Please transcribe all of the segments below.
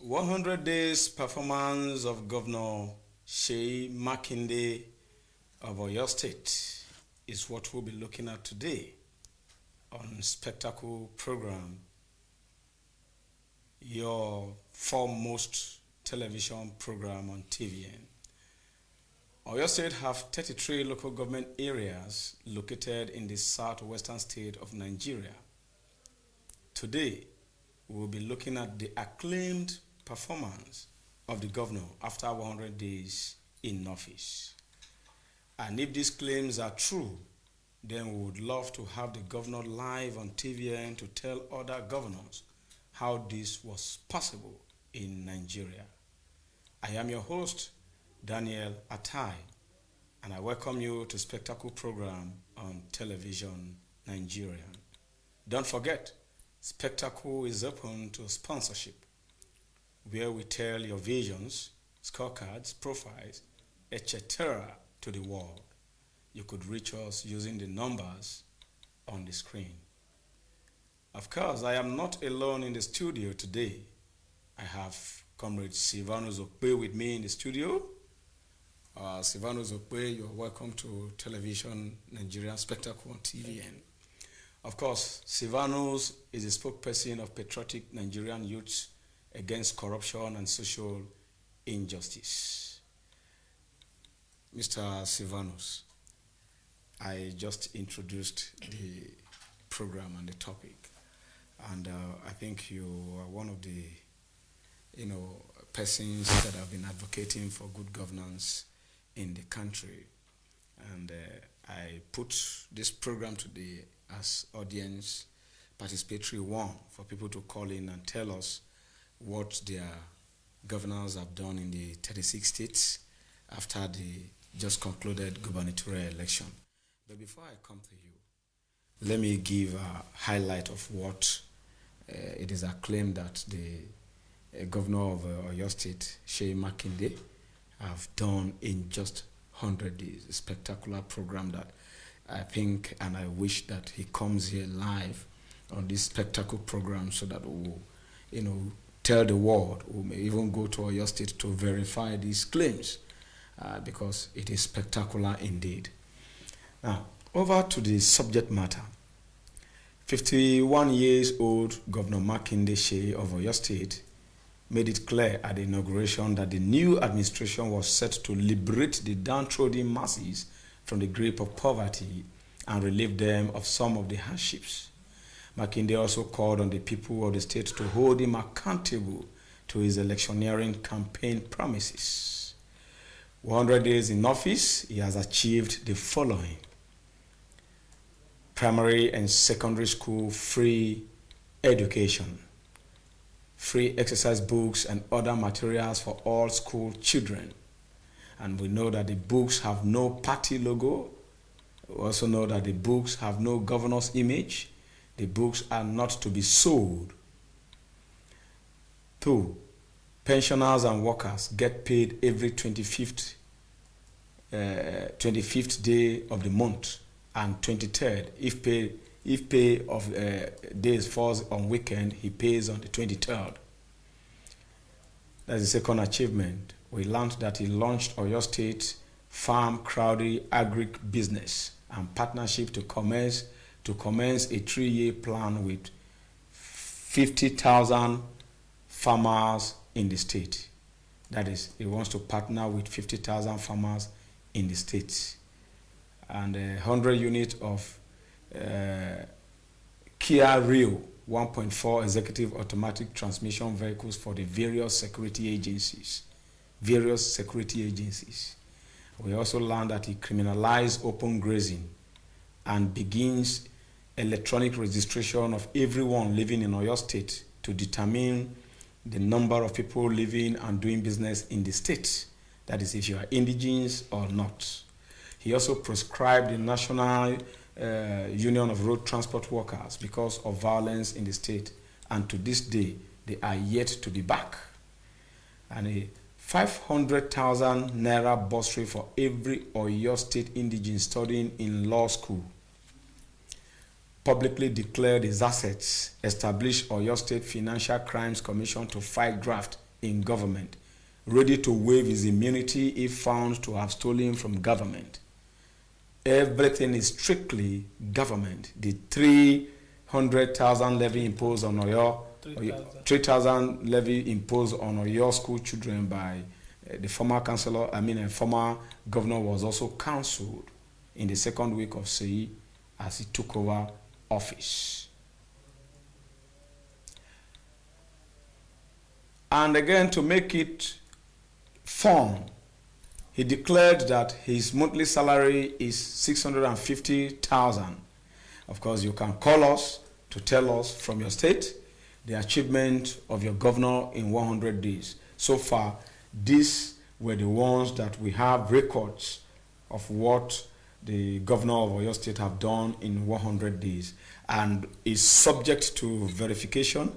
100 days performance of Governor Seyi Makinde of Oyo State is what we'll be looking at today on Spectacle program, your foremost television program on TVN. Oyo State have 33 local government areas located in the southwestern state of Nigeria. Today, we will be looking at the acclaimed performance of the governor after 100 days in office. And if these claims are true, then we would love to have the governor live on TVN to tell other governors how this was possible in Nigeria. I am your host, Daniel Atai, and I welcome you to Spectacle program on television Nigeria. Don't forget, Spectacle is open to sponsorship, where we tell your visions, scorecards, profiles, etc. to the world. You could reach us using the numbers on the screen. Of course, I am not alone in the studio today. I have Comrade Silvanus Okpe with me in the studio. Silvanus Okpe, you're welcome to television Nigerian Spectacle on TVN. Of course, Silvanus is a spokesperson of patriotic Nigerian youths against corruption and social injustice. Mr. Silvanus, I just introduced the program and the topic, and I think you are one of the persons that have been advocating for good governance in the country, and I put this program today as audience participatory one for people to call in and tell us what their governors have done in the 36 states after the just concluded gubernatorial election. But before I come to you, let me give a highlight of what it is acclaimed that the governor of Oyo State, Seyi Makinde, have done in just 100 days. A spectacular program that I think and I wish that he comes here live on this Spectacle program so that we will, tell the world. We may even go to Oyo State to verify these claims because it is spectacular indeed. Now, over to the subject matter. 51 years old Governor Makinde Seyi of Oyo State made it clear at the inauguration that the new administration was set to liberate the downtrodden masses from the grip of poverty and relieve them of some of the hardships. Makinde also called on the people of the state to hold him accountable to his electioneering campaign promises. 100 days in office, he has achieved the following: primary and secondary school free education, free exercise books and other materials for all school children. And we know that the books have no party logo. We also know that the books have no governor's image. The books are not to be sold. 2, pensioners and workers get paid every 25th day of the month and 23rd. If pay of days falls on weekend, he pays on the 23rd. That's the second achievement. We learned that he launched Oyo State Farm Crowdy Agric Business and partnership to commence a 3-year plan with 50,000 farmers in the state. That is, he wants to partner with 50,000 farmers in the state. And 100 units of Kia Rio 1.4 executive automatic transmission vehicles for the various security agencies. We also learned that he criminalized open grazing and begins electronic registration of everyone living in Oyo State to determine the number of people living and doing business in the state. That is, if you are indigenous or not. He also proscribed the National Union of Road Transport Workers because of violence in the state, and to this day, they are yet to be back. And a 500,000 naira bursary for every Oyo State indigene studying in law school. Publicly declared his assets, established Oyo State Financial Crimes Commission to fight graft in government, ready to waive his immunity if found to have stolen from government. Everything is strictly government. The 300,000 levy imposed on Oyo, 3,000 levy imposed on Oyo school children by the former former governor was also cancelled in the second week of Seyi as he took over office. And again, to make it fun, he declared that his monthly salary is 650,000. Of course, you can call us to tell us from your state the achievement of your governor in 100 days. So far, these were the ones that we have records of what the governor of Oyo State have done in 100 days, and is subject to verification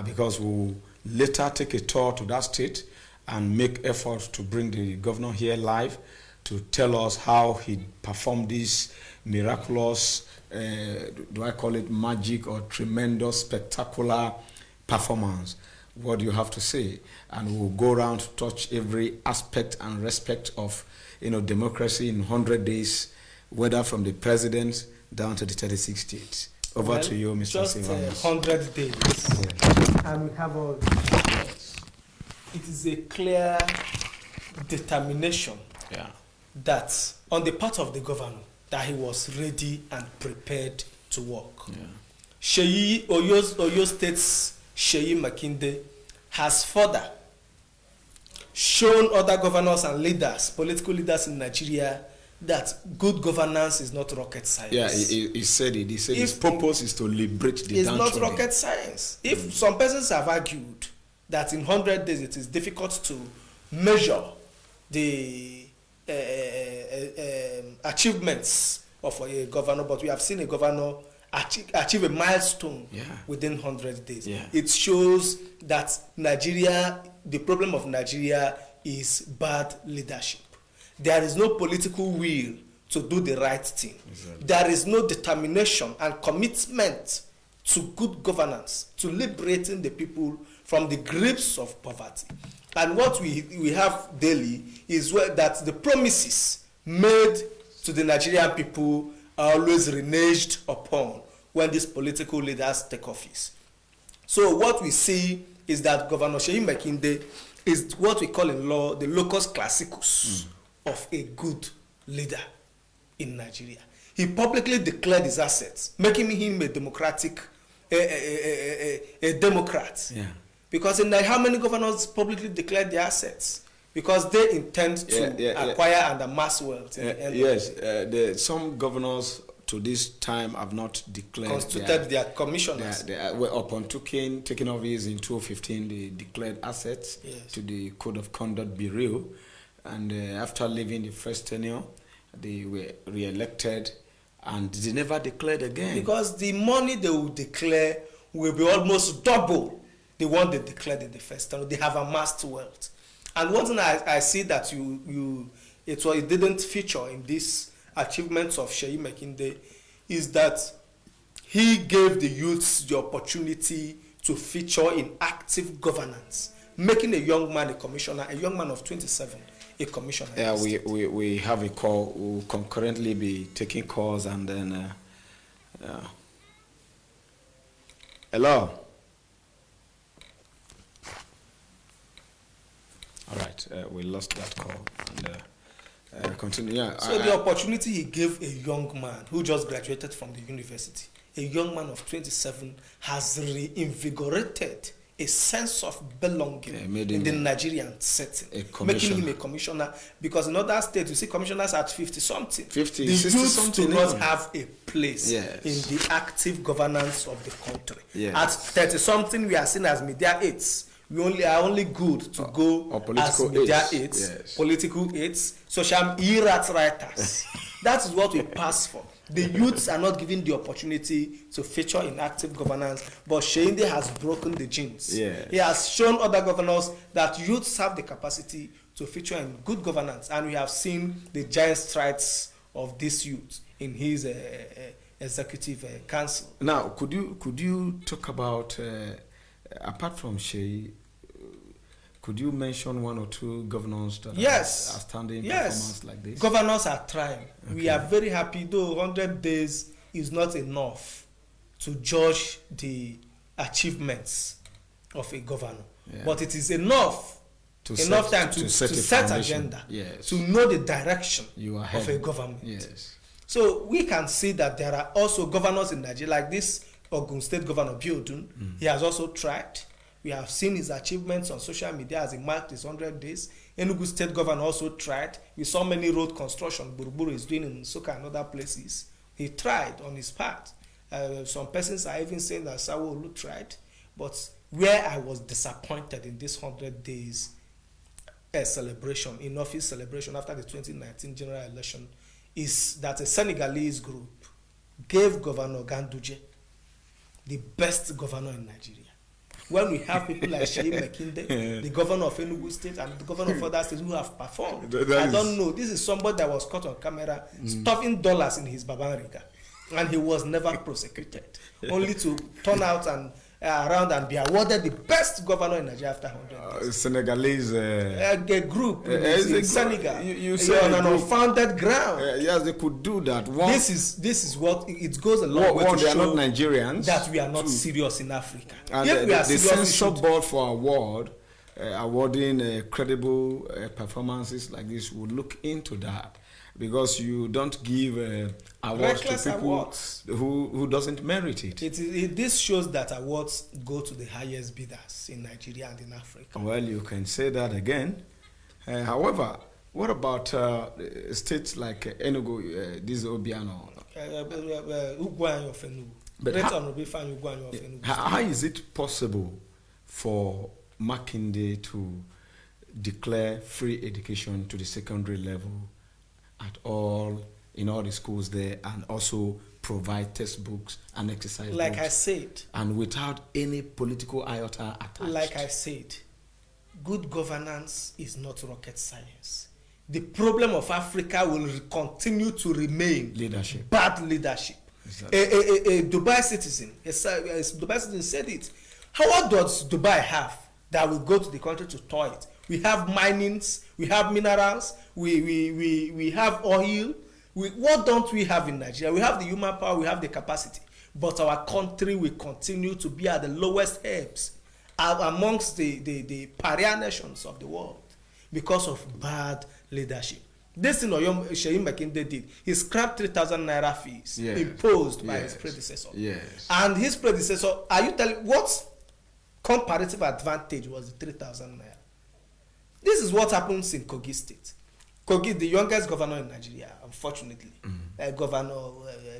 because we'll later take a tour to that state and make efforts to bring the governor here live to tell us how he performed this miraculous, do I call it magic or tremendous, spectacular performance. What do you have to say? And we'll go around to touch every aspect and respect of democracy in 100 days, whether from the president down to the 36 states. Over to you, Mr. Seyi. Just 100 days, and we have all. It is a clear determination that on the part of the governor that he was ready and prepared to work. Oyo State's Seyi Makinde has further shown other governors and leaders, political leaders in Nigeria, that good governance is not rocket science. Yeah, he said it. He said his purpose is to liberate the downtrodden. It's not rocket science. If some persons have argued that in 100 days it is difficult to measure the achievements of a governor, but we have seen a governor achieve a milestone within 100 days. Yeah. It shows that Nigeria, the problem of Nigeria is bad leadership. There is no political will to do the right thing. Exactly. There is no determination and commitment to good governance, to liberating the people from the grips of poverty. And what we have daily is that the promises made to the Nigerian people are always reneged upon when these political leaders take office. So what we see is that Governor Seyi Makinde is what we call in law the locus classicus of a good leader in Nigeria. He publicly declared his assets, making him a democratic, a Democrat. Yeah. Because how many governors publicly declared their assets? Because they intend to acquire and amass wealth. Some governors to this time have not declared. Constituted their commissioners. Upon taking office in 2015, they declared assets to the Code of Conduct Bureau. And after leaving the first tenure, they were re-elected and they never declared again. Because the money they will declare will be almost double the one they declared in the first tenure. They have amassed wealth. And one thing I see that it didn't feature in these achievements of Seyi Makinde is that he gave the youths the opportunity to feature in active governance, making a young man a commissioner, a young man of 27. A commissioner. Yeah, we have a call. We'll concurrently be taking calls and then. Hello. All right, we lost that call and continue. Yeah. So the opportunity he gave a young man who just graduated from the university, a young man of 27, has reinvigorated a sense of belonging in the Nigerian setting, making him a commissioner. Because in other states, you see commissioners at 50-something. 50, the 60 youth something. do not have a place in the active governance of the country. Yes. At 30-something, we are seen as media aides. We are only good to go as media aides, political aides, social irrat writers. That is what we pass for. The youths are not given the opportunity to feature in active governance, but Seyi has broken the genes. Yeah. He has shown other governors that youths have the capacity to feature in good governance, and we have seen the giant strides of this youth in his executive council. Now, could you talk about apart from Seyi, Could you mention one or two governors that yes. are standing yes. performance like this? Governors are trying. Okay. We are very happy, though 100 days is not enough to judge the achievements of a governor. Yeah. But it is enough time to set agenda, yes. to know the direction of a government. Yes. So we can see that there are also governors in Nigeria, like this Ogun State Governor Biodun. He has also tried. We have seen his achievements on social media as he marked his 100 days. Enugu State Governor also tried. We saw many road construction Buruburu is doing in Nsukka and other places. He tried on his part. Some persons are even saying that Sanwo-Olu tried. But where I was disappointed in this 100 days celebration, in office celebration after the 2019 general election, is that a Senegalese group gave Governor Ganduje the best governor in Nigeria. When we have people like Seyi Makinde, the governor of Enugu State, and the governor of other states who have performed, I don't know. This is somebody that was caught on camera stuffing dollars in his Babariga, and he was never prosecuted, only to turn out and around and be awarded the best governor in Nigeria after 100 days. Senegalese a group in Senegal, you say on an unfounded ground. Yes, they could do that. This is what it goes a long way to they are show not Nigerians, that we are not serious in Africa. And if we are the serious, censor board for award awarding credible performances like this would look into that, because you don't give awards to people who doesn't merit it. This shows that awards go to the highest bidders in Nigeria and in Africa. Well, you can say that again. However, what about states like Enugu, this Obiano? But how is it possible for Makinde to declare free education to the secondary level at all, in all the schools there, and also provide textbooks and exercise books? Like I said. And without any political iota attached. Like I said, good governance is not rocket science. The problem of Africa will continue to remain leadership. Bad leadership. Exactly. A Dubai citizen, said it. What does Dubai have that will go to the country to toy it? We have minings, we have minerals, we have oil. What don't we have in Nigeria? We have the human power, we have the capacity. But our country will continue to be at the lowest ebbs amongst the pariah nations of the world because of bad leadership. This thing Seyi Makinde did, he scrapped 3,000 naira fees imposed by his predecessor. Yes. And his predecessor, are you telling what comparative advantage was the 3,000 naira? This is what happens in Kogi State. Kogi, the youngest governor in Nigeria, unfortunately, Governor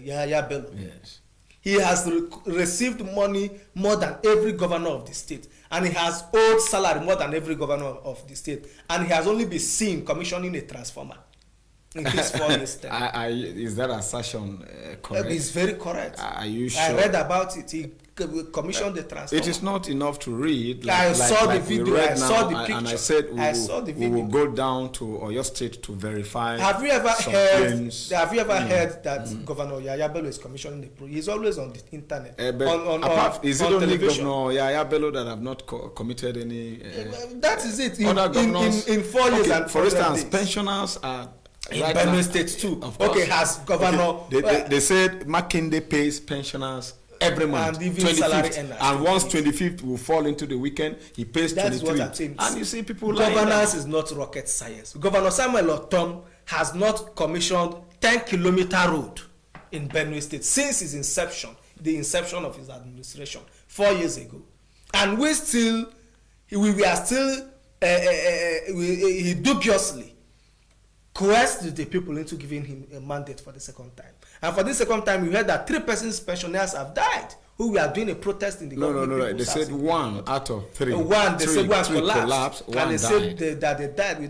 Yahaya Bello. Yes. He has received money more than every governor of the state, and he has owed salary more than every governor of the state, and he has only been seen commissioning a transformer in this 4 years time. Is that assertion correct? It's very correct. Are you sure? I read about it. He commissioned the transformer. It is not enough to read. I saw the video. I saw the picture. And I said we will go down to Oyo State to verify. Have you ever heard that Governor Yahaya Bello is commissioning the project? He's always on the internet. Is it only Governor Yahaya Bello that have not committed any? That is it. In 4 years and for instance, pensioners are. In Benue State too. Okay, has Governor. They said Makinde pays pensioners every month, and even salary earners. And once 25th will fall into the weekend, he pays 23. And you see people governance is not rocket science. Governor Samuel Otom has not commissioned 10-kilometer road in Benue State since his inception, the inception of his administration 4 years ago. And we are still dubiously coerced the people into giving him a mandate for the second time. And for the second time, we heard that 3 persons pensioners have died who were doing a protest in the government. No. They said 1 out of 3. They said one collapsed. One and they died. said that they died.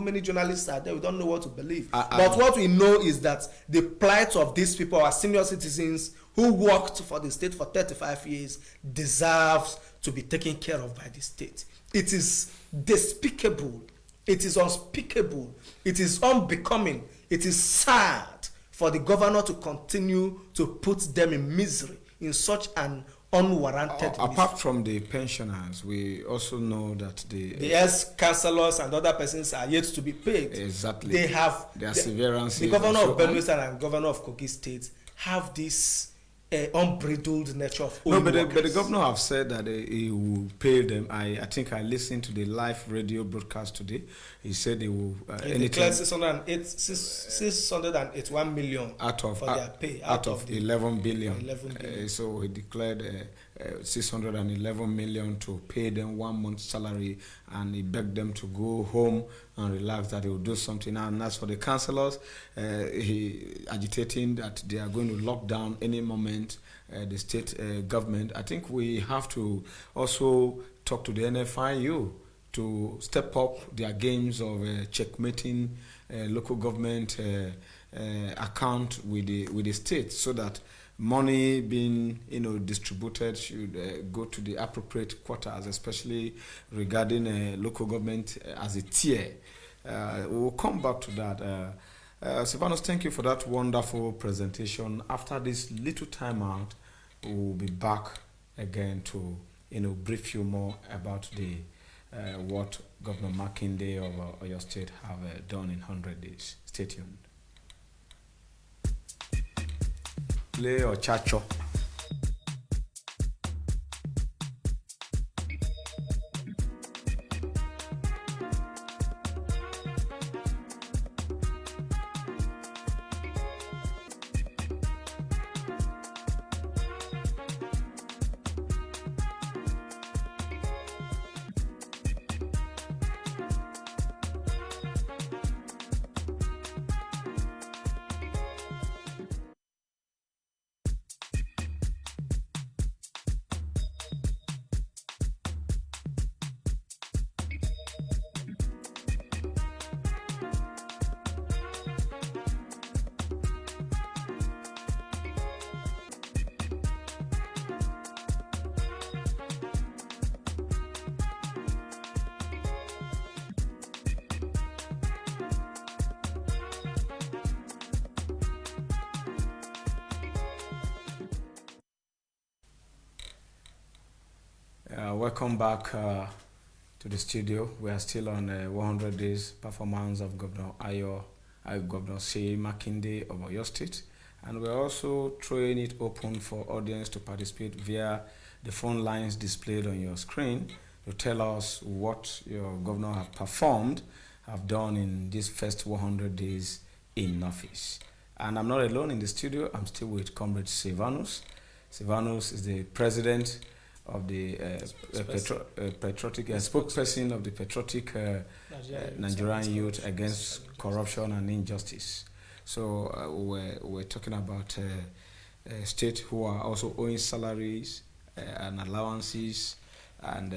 Many journalists are there. We don't know what to believe. But what we know is that the plight of these people, our senior citizens who worked for the state for 35 years, deserves to be taken care of by the state. It is despicable. It is unspeakable. It is unbecoming. It is sad for the governor to continue to put them in misery in such an unwarranted. Apart from the pensioners, we also know that the ex-councillors and other persons are yet to be paid. Exactly. They have their severances. The governor of Benue State and governor of Kogi State have this unbridled nature of no, but the governor have said that he will pay them. I think I listened to the live radio broadcast today. He said he will. He declared 681 million out of for their pay out of 11 billion. 11 billion. So he declared 611 million to pay them 1 month's salary, and he begged them to go home and relax, that he will do something. And as for the councillors, he agitating that they are going to lock down any moment the state government. I think we have to also talk to the NFIU to step up their games of checkmating local government account with the state, so that money being distributed should go to the appropriate quarters, especially regarding local government as a tier. We'll come back to that. Silvanus, thank you for that wonderful presentation. After this little time out, we'll be back again to brief you more about the what Governor Makinde of Oyo State have done in 100 days. Stay tuned. Play or chacho. Welcome back to the studio. We are still on 100 days performance of Governor Seyi Makinde of Oyo State, and we're also throwing it open for audience to participate via the phone lines displayed on your screen to tell us what your governor have done in these first 100 days in office. And I'm not alone in the studio. I'm still with Comrade Silvanus. Silvanus is the president of the patriotic spokesperson of the patriotic Nigerian youth against corruption and injustice. So we're talking about state who are also owing salaries and allowances, and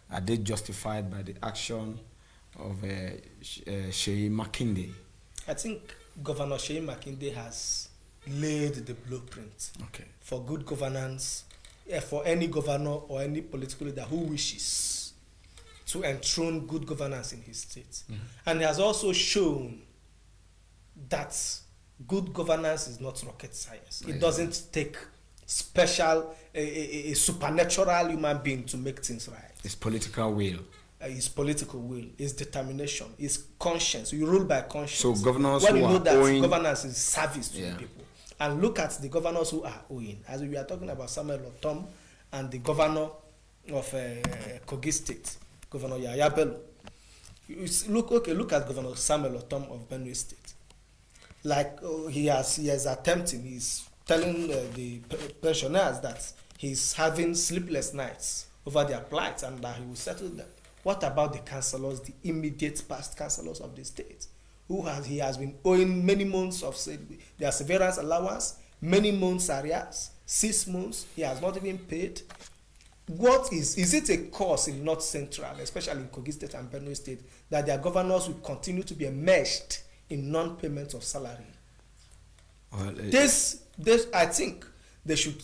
are they justified by the action of Seyi Makinde? I think Governor Seyi Makinde has laid the blueprint for good governance for any governor or any political leader who wishes to enthrone good governance in his state. Mm-hmm. And he has also shown that good governance is not rocket science. It doesn't take a supernatural human being to make things right. It's political will. His political will, his determination, his conscience. You rule by conscience. So governors when who you know are that owing, governance is service to the people. And look at the governors who are owing. As we are talking about Samuel Otom and the governor of Kogi State, Governor Yaya Bello. Look at Governor Samuel Otom of Benue State. Like he is attempting, he's telling the pensioners that he's having sleepless nights over their plight and that he will settle them. What about the councillors, the immediate past councillors of the state? He has been owing many months of their severance allowance, many months arrears, 6 months, he has not even paid. What is it a cause in North Central, especially in Kogi State and Benue State, that their governors will continue to be enmeshed in non-payment of salary? Well, I think they should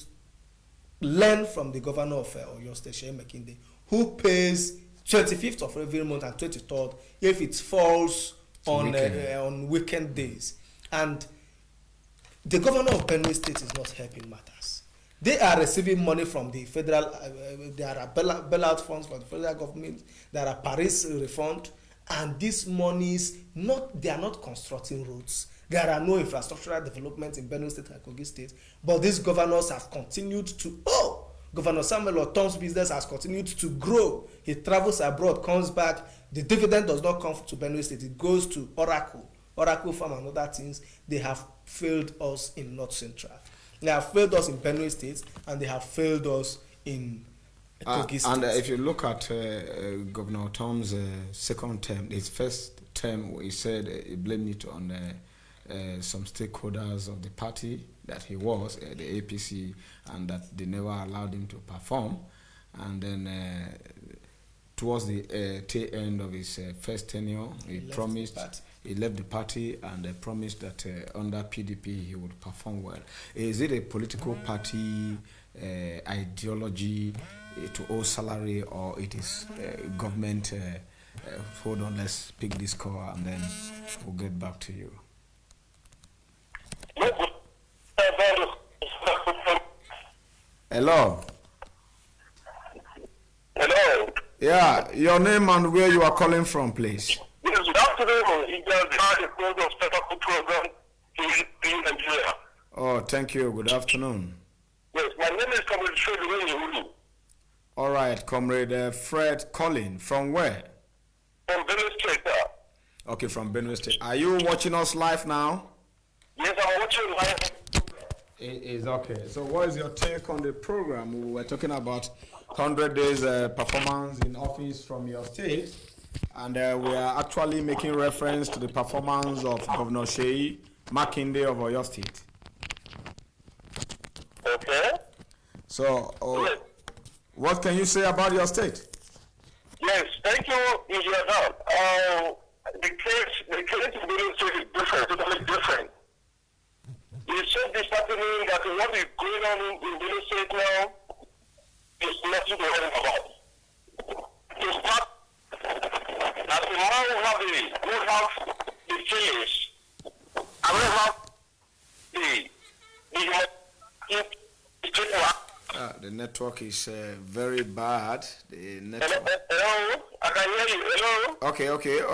learn from the governor of Oyo State, Seyi Makinde, who pays 25th of every month and 23rd if it falls on weekend days. And the governor of Benue State is not helping matters. They are receiving money from the federal. There are bailout funds for the federal government. There are Paris refund, and these monies they are not constructing roads. There are no infrastructural development in Benue State and Kogi State, but these governors have continued to. Governor Samuel Otom's business has continued to grow. He travels abroad, comes back. The dividend does not come to Benue State. It goes to Oracle Farm and other things. They have failed us in North Central. They have failed us in Benue State, and they have failed us in Kogi State. And if you look at Governor Tom's second term, his first term, he said he blamed it on some stakeholders of the party that he was, the APC, and that they never allowed him to perform. And then towards the tail end of his first tenure, he left the party and promised that under PDP he would perform well. Is it a political party ideology to owe salary, or it is government? Hold on, let's pick this call and then we'll get back to you. Hello. Hello. Yeah, your name and where you are calling from, please. Yes, good afternoon. It's the close of Spectackle program in Nigeria. Oh, thank you. Good afternoon. Yes, my name is Comrade Fred. All right, Comrade Fred calling. From where? From Benue State, sir. Okay, from Benue State. Are you watching us live now? Yes, I'm watching live. It is okay. So what is your take on the program? We were talking about 100 days performance in office from your state, and we are actually making reference to the performance of Governor Seyi Makinde of Oyo State. Okay. So, what can you say about your state? Yes, thank you. Is your help. The case in Benue State is different, totally different. It's so disheartening that what is going on in Benue State now is nothing to worry about. To start, as a man who have the feelings, I will have the network is very bad. The network. Hello? I can hear you. Hello?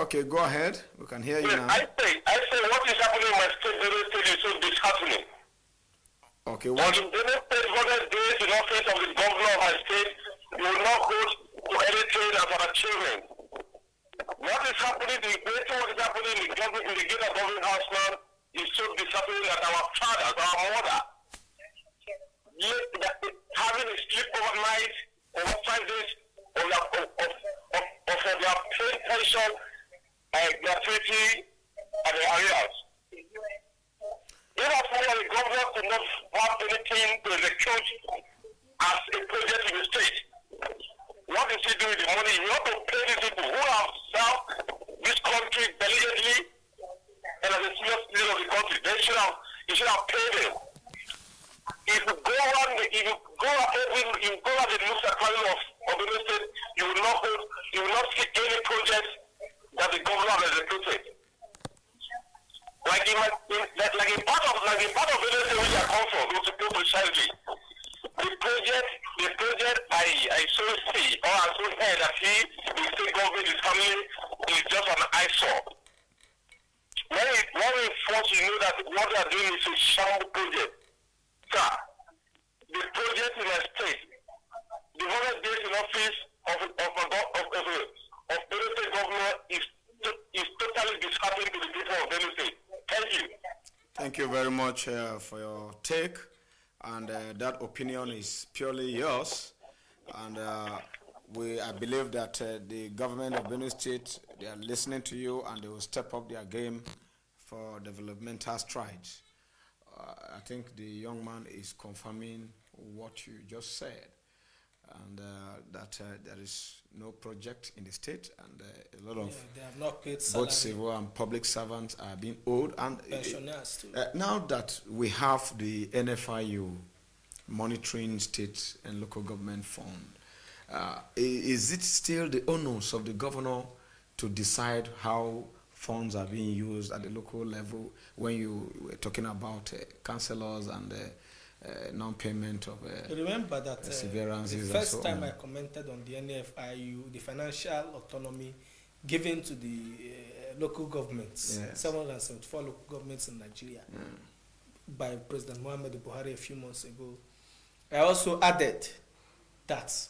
Okay. Go ahead. We can hear you now. I say what is happening in my state, Benue State, is so disheartening. Okay, what? In Benue State, 100 days in office of the governor of my state, you will not go to anything as an achievement. What is happening, what is happening in the Gita government house now is so disheartening that our fathers, our mother, having a sleep overnight over 5 days of their paid pension, gratuity, and the arrears. If the governor could not have anything to execute as a project in the state, what is he doing with the money? You have to pay these people who have served this country diligently and as a senior citizen of the country. You should have paid them. If you go around the municipality of the state, you will not see any project that the governor has executed. Like in part of the state which I come from, which is precisely, the project I so see or I so hear that the state government is coming is just an eyesore. When we force you know that what they are doing is a shamble project. Sir, the project in a state, the 100 days in office of Benue State governor is totally disheartening to the people of Benue State. Thank you. Thank you very much for your take, and that opinion is purely yours. And I believe that the government of Benue State, they are listening to you, and they will step up their game for developmental strides. I think the young man is confirming what you just said, and that there is no project in the state, and a lot of they have not paid salary. Both civil and public servants are being owed. And pensioners too. Now that we have the NFIU monitoring state and local government fund, is it still the onus of the governor to decide how funds are being used at the local level? When you were talking about councillors and non-payment of remember that severances. The first time I commented on the NFIU, the financial autonomy given to the local governments, 774 local governments in Nigeria, by President Muhammadu Buhari a few months ago, I also added that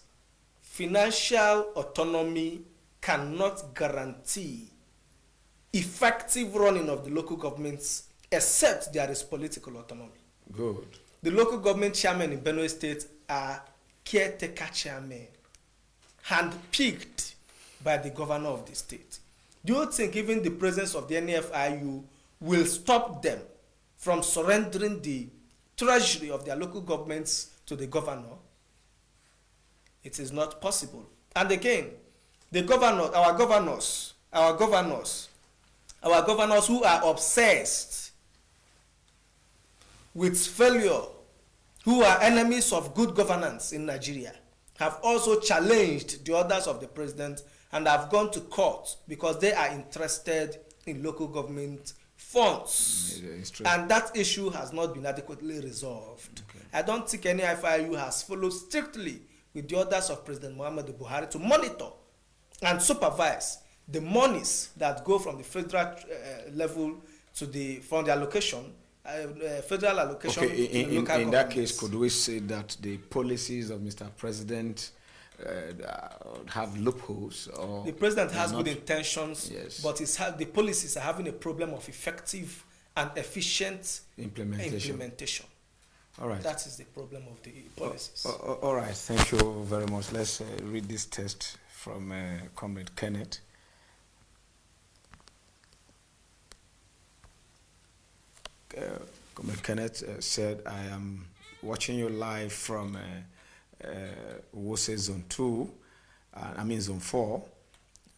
financial autonomy cannot guarantee effective running of the local governments except there is political autonomy. Good. The local government chairmen in Benue State are caretaker chairmen, handpicked by the governor of the state. Do you think even the presence of the NFIU will stop them from surrendering the treasury of their local governments to the governor? It is not possible. And again, the governor, our governors who are obsessed with failure, who are enemies of good governance in Nigeria, have also challenged the orders of the president and have gone to court because they are interested in local government funds. And that issue has not been adequately resolved. Okay. I don't think any FIU has followed strictly with the orders of President Muhammadu Buhari to monitor and supervise the monies that go from the federal level to from the allocation, federal allocation. Okay, in that case, could we say that the policies of Mr. President have loopholes? Or the president has good intentions, yes, but the policies are having a problem of effective and efficient implementation. All right. That is the problem of the policies. All right. Thank you very much. Let's read this text from Comrade Kenneth. Comrade Kenneth said, I am watching you live from Wose Zone 2, Zone 4,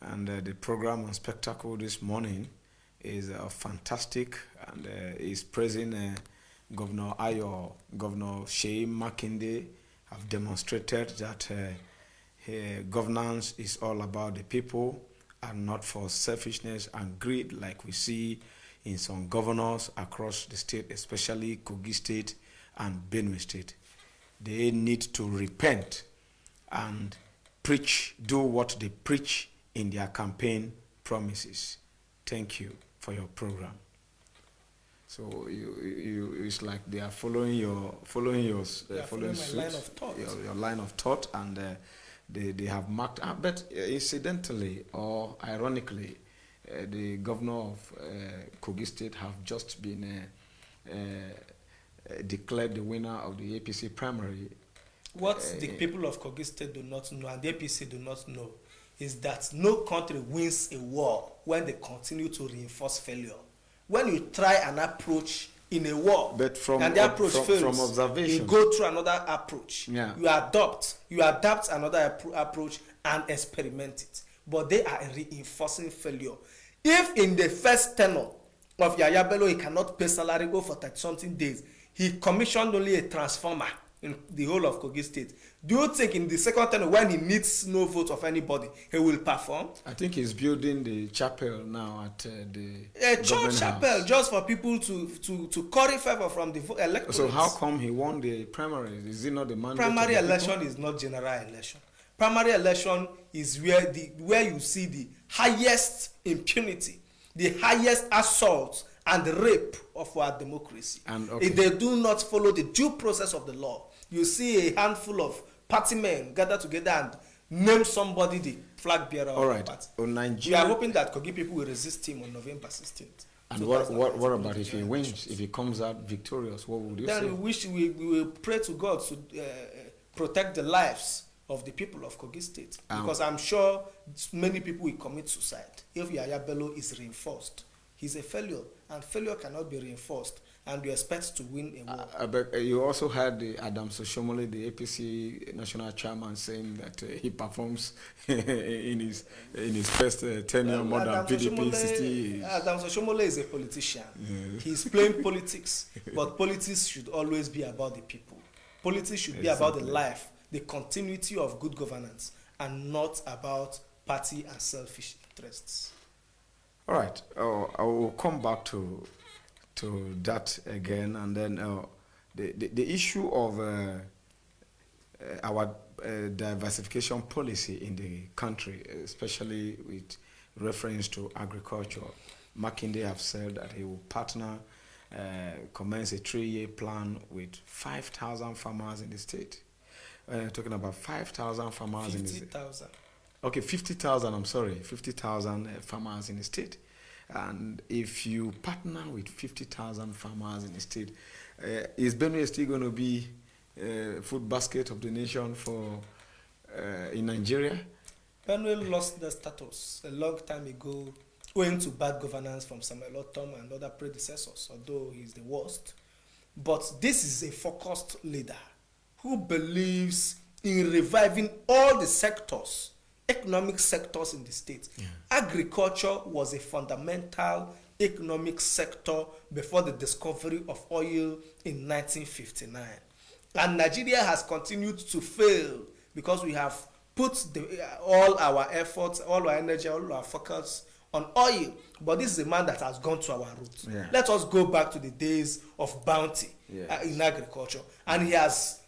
and the program on Spectacle this morning is fantastic, and is praising Governor Ayo, Governor Seyi Makinde have demonstrated that governance is all about the people and not for selfishness and greed like we see in some governors across the state, especially Kogi State and Benue State. They need to repent and do what they preach in their campaign promises. Thank you for your program. So it's like they are following your line of thought. Your line of thought, and they have marked. But incidentally or ironically, the governor of Kogi State have just been declared the winner of the APC primary. What the people of Kogi State do not know, and the APC do not know, is that no country wins a war when they continue to reinforce failure. When you try an approach in a war, and the approach fails, from observation, you go through another approach. Yeah. You adapt another approach and experiment it. But they are reinforcing failure. If in the first tenure of Yaya Bello he cannot pay salary go for 30-something days, he commissioned only a transformer in the whole of Kogi State. Do you think in the second tenure, when he needs no vote of anybody, he will perform? I think he's building the chapel now at the church chapel just for people to curry favor from the electorate. So how come he won the primaries? Is it not the mandate? Primary election is not general election. Primary election is where you see the highest impunity, the highest assault and rape of our democracy. And okay, if they do not follow the due process of the law, you see a handful of party men gather together and name somebody the flag bearer of the party. Nigeria, we are hoping that Kogi people will resist him on November 16th. And what about if he wins? If he comes out victorious, what would you say? Then we will pray to God to protect the lives of the people of Kogi State, because I'm sure many people will commit suicide if Yaya Bello is reinforced. He's a failure, and failure cannot be reinforced, and you expect to win a war. But you also had the Adam Soshomole, the APC national chairman, saying that he performs in his first tenure more than PDP 60 years. Adam Soshomole is a politician. Yeah. He's playing politics, but politics should always be about the people. Politics should be about the life, the continuity of good governance, and not about party and selfish interests. All right, I will come back to that again, and then the issue of our diversification policy in the country, especially with reference to agriculture. Makinde have said that he will partner, commence a 3-year plan with 5,000 farmers in the state. Talking about 5,000 farmers 50, in the state. 50,000. Okay, 50,000, I'm sorry, 50,000 farmers in the state. And if you partner with 50,000 farmers in the state, is Benue still going to be food basket of the nation for in Nigeria? Benue lost the status a long time ago, owing to bad governance from Samuel Otom and other predecessors, although he's the worst. But this is a focused leader who believes in reviving all the sectors, economic sectors in the state. Yeah. Agriculture was a fundamental economic sector before the discovery of oil in 1959. And Nigeria has continued to fail because we have put all our efforts, all our energy, all our focus on oil. But this is a man that has gone to our roots. Yeah. Let us go back to the days of bounty in agriculture. And he has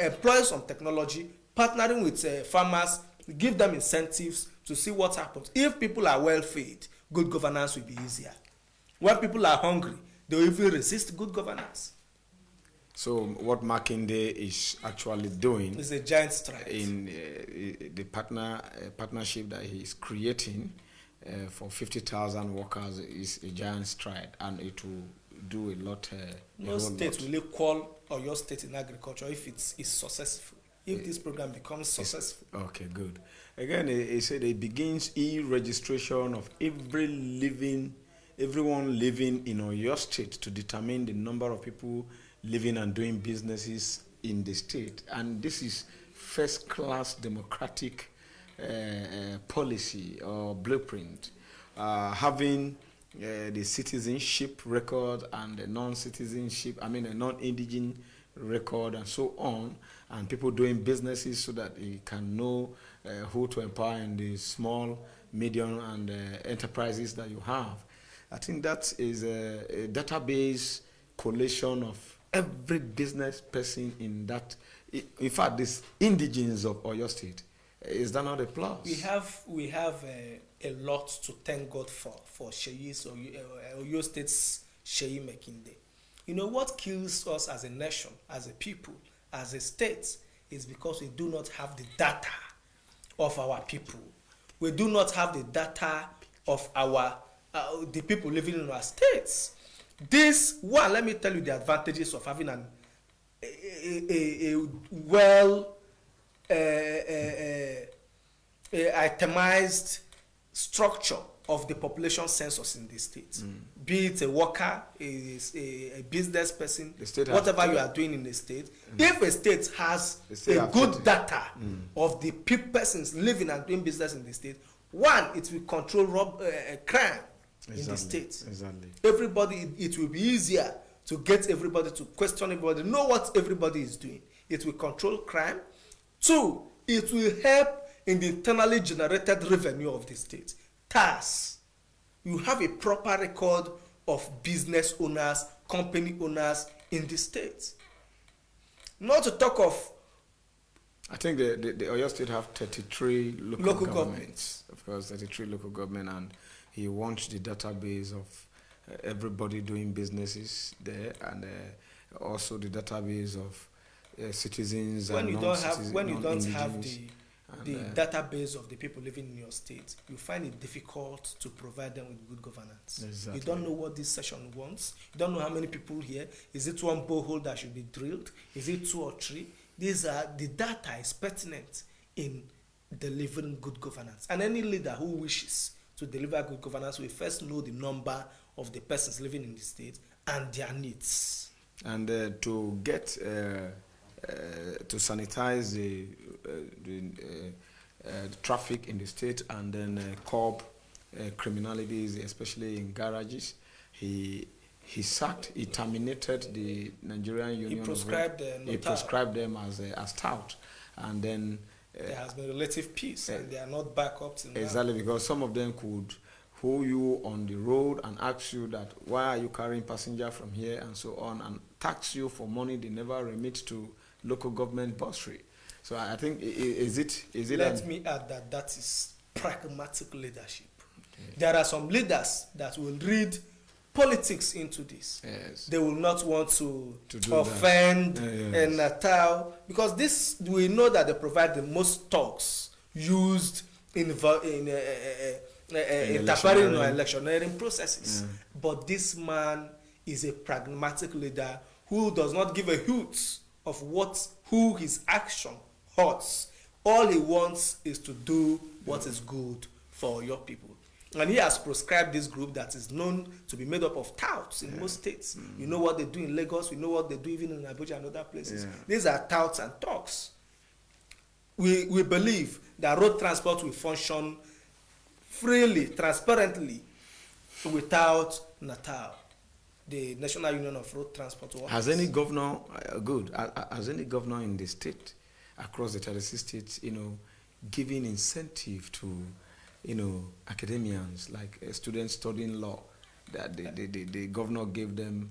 employed some technology, partnering with farmers, give them incentives to see what happens. If people are well fed, good governance will be easier. When people are hungry, they will even resist good governance. So what Makinde is actually doing is a giant stride in the partnership that he is creating for 50,000 workers is a giant stride, and it will do a lot. No state will equal Oyo State in agriculture if it's successful. If this program becomes successful. Okay, good. Again, he said it begins e-registration of everyone living in Oyo State to determine the number of people living and doing businesses in the state. And this is first-class democratic policy or blueprint. Having the citizenship record and the non-citizenship, a non-indigenous record and so on, and people doing businesses so that they can know who to empower in the small, medium, and enterprises that you have. I think that is a database collation of every business person in that. In fact, this indigenes of Oyo State. Is that not a plus? We have a lot to thank God for Seyi's Oyo State's Seyi Makinde. You know what kills us as a nation, as a people, as a state, is because we do not have the data of our people. We do not have the data of our the people living in our states. This one, let me tell you the advantages of having a well itemized structure of the population census in the state. Be it a worker, a business person, whatever you are doing in the state. If a state has a good data of the persons living and doing business in the state, one, it will control crime in the state. Exactly. Everybody, it will be easier to get everybody to question everybody, know what everybody is doing. It will control crime. Two, it will help in the internally generated revenue of the state. Thus, you have a proper record of business owners, company owners in the state. Not to talk of... I think the Oyo State have 33 local governments. Of course, 33 local government, and he wants the database of everybody doing businesses there, and also the database of citizens and non-citizens. When you don't have the database of the people living in your state, you find it difficult to provide them with good governance. Exactly. You don't know what this session wants. You don't know how many people here. Is it one borehole that should be drilled? Is it 2 or 3? The data is pertinent in delivering good governance. And any leader who wishes to deliver good governance will first know the number of the persons living in the state and their needs. And to get to sanitize the traffic in the state and then curb criminalities, especially in garages, he terminated the Nigerian Union. He proscribed them as tout, and then there has been relative peace, and they are not back up to now. Exactly, because some of them could who you on the road and ask you that why are you carrying passenger from here and so on, and tax you for money they never remit to local government bursary. So I think is it Let me add that that is pragmatic leadership. Okay. There are some leaders that will read politics into this. Yes. They will not want to offend and Natal, because this, we know that they provide the most talks used in interfering in electioneering processes. Yeah. But this man is a pragmatic leader who does not give a hoot of who his action hurts. All he wants is to do what is good for your people. And he has proscribed this group that is known to be made up of touts in most states. You know what they do in Lagos, we know what they do even in Abuja and other places. These are touts and talks. We believe that road transport will function freely, transparently, without Natal, the National Union of Road Transport Workers. Has any governor, has any governor in the state, across the 36 states, giving incentive to, academians, like students studying law, that the governor gave them,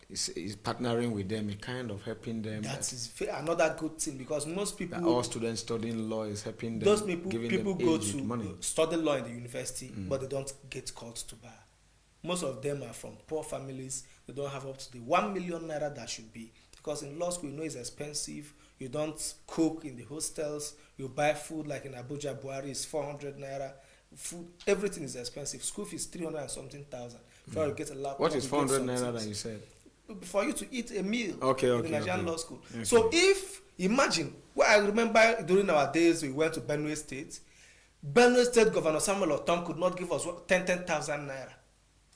is partnering with them, kind of helping them. That is another good thing, because most people, all students studying law is helping them. Those people go to money. Study law in the university, but they don't get called to bar. Most of them are from poor families. They don't have up to the 1 million naira that should be, because in law school, you know, it's expensive. You don't cook in the hostels. You buy food, like in Abuja, Buhari is 400 naira. Food, everything is expensive. School fees 300 and something thousand. Before you get a laptop. What is 400 naira that you said? For you to eat a meal in the Nigerian law school. Okay. So if, imagine, I remember during our days we went to Benue State. Benue State Governor Samuel Otom could not give us 10,000 naira.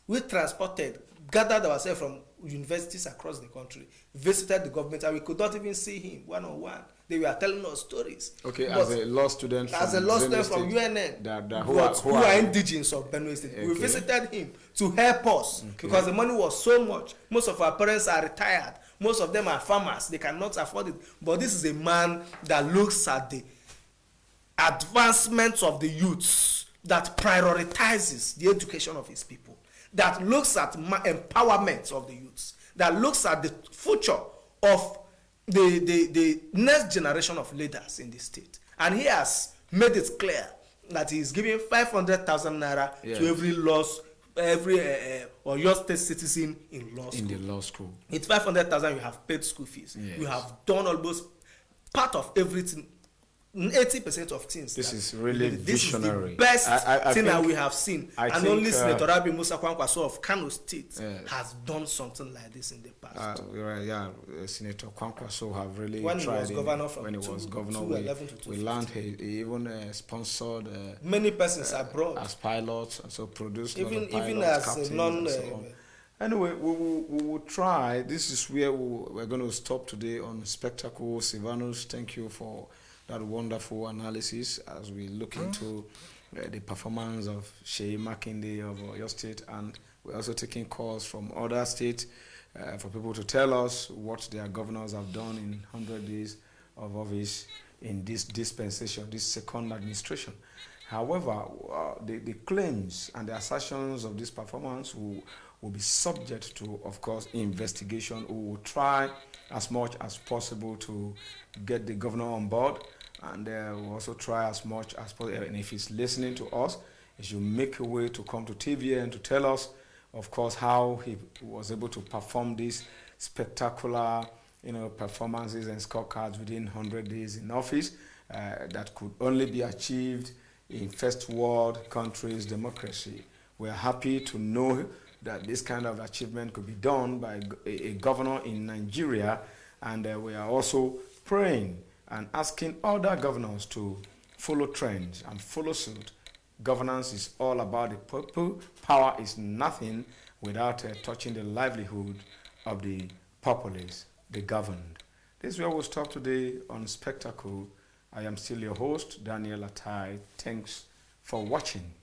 We transported, gathered ourselves from universities across the country, visited the government, and we could not even see him one-on-one. They were telling us stories. Okay, but as a law student from UNN, who are indigenous of Benue State, we visited him to help us, because the money was so much. Most of our parents are retired. Most of them are farmers. They cannot afford it. But this is a man that looks at the advancements of the youths, that prioritizes the education of his people, that looks at empowerment of the youths, that looks at the future of the next generation of leaders in the state. And he has made it clear that he is giving 500,000 naira to every or your state citizen in law school. In the law school. It's 500,000, you have paid school fees. Yes. You have done almost part of everything. 80% of things. This is really visionary. This is the best thing that we have seen. And only Senator Rabi Musa Kwankwaso of Kano State has done something like this in the past. Senator Kwankwaso have really when tried. He was governor when he was governor, we learned he even sponsored many persons abroad as pilots, and so produced even pilots, as non. Anyway, we will try. This is where we're going to stop today on Spectacle. Silvanus, thank you for that wonderful analysis as we look into the performance of Seyi Makinde of Oyo State, and we're also taking calls from other states for people to tell us what their governors have done in 100 days of office in this dispensation, this second administration. However, the claims and the assertions of this performance will be subject to, of course, investigation. We will try as much as possible to get the governor on board, and we'll also try as much as possible. And if he's listening to us, he should make a way to come to TV and to tell us, of course, how he was able to perform these spectacular, performances and scorecards within 100 days in office that could only be achieved in first world countries' democracy. We're happy to know that this kind of achievement could be done by a governor in Nigeria, and we are also praying and asking other governors to follow trends and follow suit. Governance is all about the people. Power is nothing without touching the livelihood of the populace, the governed. This is where we'll stop today on Spectacle. I am still your host, Daniel Atai. Thanks for watching.